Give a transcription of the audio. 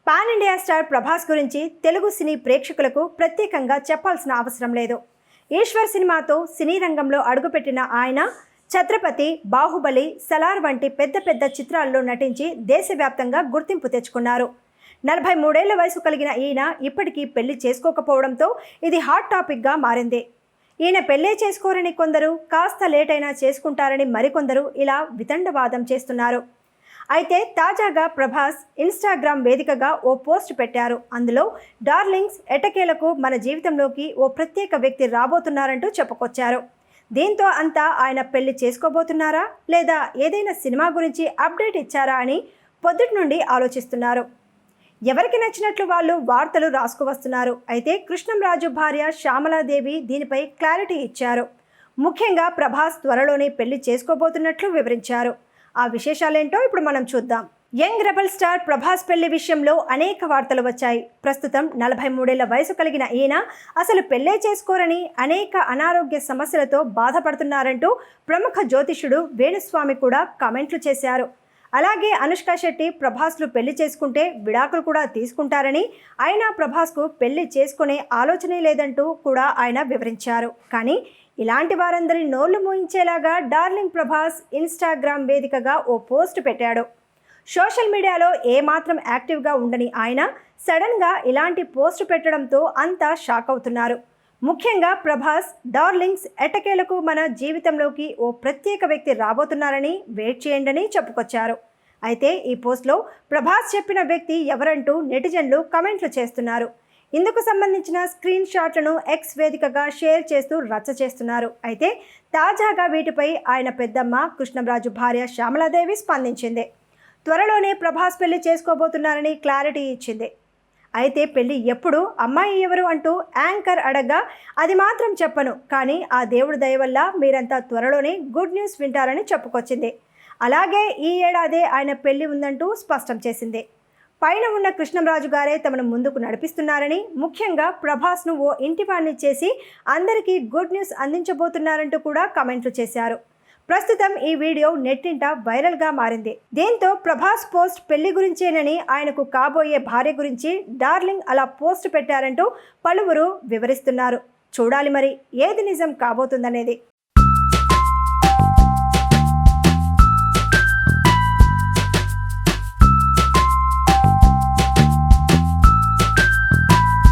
Pan India star Prabhas గురించి తెలుగు సినీ ప్రేక్షకులకు ప్రత్యేకంగా చెప్పాల్సిన అవసరం లేదు. ఈశ్వర్ సినిమాతో సినీ రంగంలో అడుగుపెట్టిన ఆయన ఛత్రపతి, బాహుబలి, సలార్ వంటి పెద్ద పెద్ద చిత్రాల్లో నటించి దేశవ్యాప్తంగా గుర్తింపు తెచ్చుకున్నారు. 43 ఏళ్ల వయసు కలిగిన ఈయన ఇప్పటికీ పెళ్లి చేసుకోకపోవడంతో ఇది హాట్ టాపిక్గా మారింది. ఈయన పెళ్లే చేసుకోరని కొందరు, కాస్త లేట్ అయినా చేసుకుంటారని మరికొందరు ఇలా వితండవాదం చేస్తున్నారు. అయితే తాజాగా ప్రభాస్ ఇన్స్టాగ్రామ్ వేదికగా ఓ పోస్ట్ పెట్టారు. అందులో డార్లింగ్స్, ఎటకేలకు మన జీవితంలోకి ఓ ప్రత్యేక వ్యక్తి రాబోతున్నారంటూ చెప్పుకొచ్చారు. దీంతో అంతా ఆయన పెళ్లి చేసుకోబోతున్నారా లేదా ఏదైనా సినిమా గురించి అప్డేట్ ఇచ్చారా అని పొద్దుటి నుండి ఆలోచిస్తున్నారు. ఎవరికి నచ్చినట్లు వాళ్ళు వార్తలు రాసుకువస్తున్నారు. అయితే కృష్ణంరాజు భార్య శ్యామలాదేవి దీనిపై క్లారిటీ ఇచ్చారు. ముఖ్యంగా ప్రభాస్ త్వరలోనే పెళ్లి చేసుకోబోతున్నట్లు వివరించారు. ఆ విశేషాలేంటో ఇప్పుడు మనం చూద్దాం. యంగ్ రెబల్ స్టార్ ప్రభాస్ పెళ్లి విషయంలో అనేక వార్తలు వచ్చాయి. ప్రస్తుతం 43 ఏళ్ల వయసు కలిగిన ఈయన అసలు పెళ్లే చేసుకోరని, అనేక అనారోగ్య సమస్యలతో బాధపడుతున్నారంటూ ప్రముఖ జ్యోతిష్యుడు వేణుస్వామి కూడా కామెంట్లు చేశారు. అలాగే అనుష్క శెట్టి ప్రభాస్లు పెళ్లి చేసుకుంటే విడాకులు కూడా తీసుకుంటారని, అయినా ప్రభాస్కు పెళ్లి చేసుకునే ఆలోచనే లేదంటూ కూడా ఆయన వివరించారు. కానీ ఇలాంటి వారందరి నోళ్లు మోయించేలాగా డార్లింగ్ ప్రభాస్ ఇన్స్టాగ్రామ్ వేదికగా ఓ పోస్ట్ పెట్టాడు. సోషల్ మీడియాలో ఏమాత్రం యాక్టివ్గా ఉండని ఆయన సడన్గా ఇలాంటి పోస్ట్ పెట్టడంతో అంతా షాక్ అవుతున్నారు. ముఖ్యంగా ప్రభాస్ డార్లింగ్స్, ఎటకేలకు మన జీవితంలోకి ఓ ప్రత్యేక వ్యక్తి రాబోతున్నారని వెయిట్ చేయండి చెప్పుకొచ్చారు. అయితే ఈ పోస్ట్లో ప్రభాస్ చెప్పిన వ్యక్తి ఎవరంటూ నెటిజన్లు కమెంట్లు చేస్తున్నారు. ఇందుకు సంబంధించిన స్క్రీన్ షాట్లను ఎక్స్ వేదికగా షేర్ చేస్తూ రచ్చ చేస్తున్నారు. అయితే తాజాగా వీటిపై ఆయన పెద్దమ్మ కృష్ణంరాజు భార్య శ్యామలాదేవి స్పందించింది. త్వరలోనే ప్రభాస్ పెళ్లి చేసుకోబోతున్నారని క్లారిటీ ఇచ్చింది. అయితే పెళ్లి ఎప్పుడు, అమ్మాయి ఎవరు అంటూ యాంకర్ అడగ్గా అది మాత్రం చెప్పను, కానీ ఆ దేవుడి దయ వల్ల మీరంతా త్వరలోనే గుడ్ న్యూస్ వింటారని చెప్పుకొచ్చింది. అలాగే ఈ ఏడాదే ఆయన పెళ్లి ఉందంటూ స్పష్టం చేసింది. పైన ఉన్న కృష్ణంరాజు గారే తమను ముందుకు నడిపిస్తున్నారని, ముఖ్యంగా ప్రభాస్ను ఓ ఇంటివాణ్ణి చేసి అందరికీ గుడ్ న్యూస్ అందించబోతున్నారంటూ కూడా కామెంట్లు చేశారు. ప్రస్తుతం ఈ వీడియో నెట్టింట వైరల్గా మారింది. దీంతో ప్రభాస్ పోస్ట్ పెళ్లి గురించేనని, ఆయనకు కాబోయే భార్య గురించి డార్లింగ్ అలా పోస్ట్ పెట్టారంటూ పలువురు వివరిస్తున్నారు. చూడాలి మరి ఏది నిజం కాబోతుందనేది.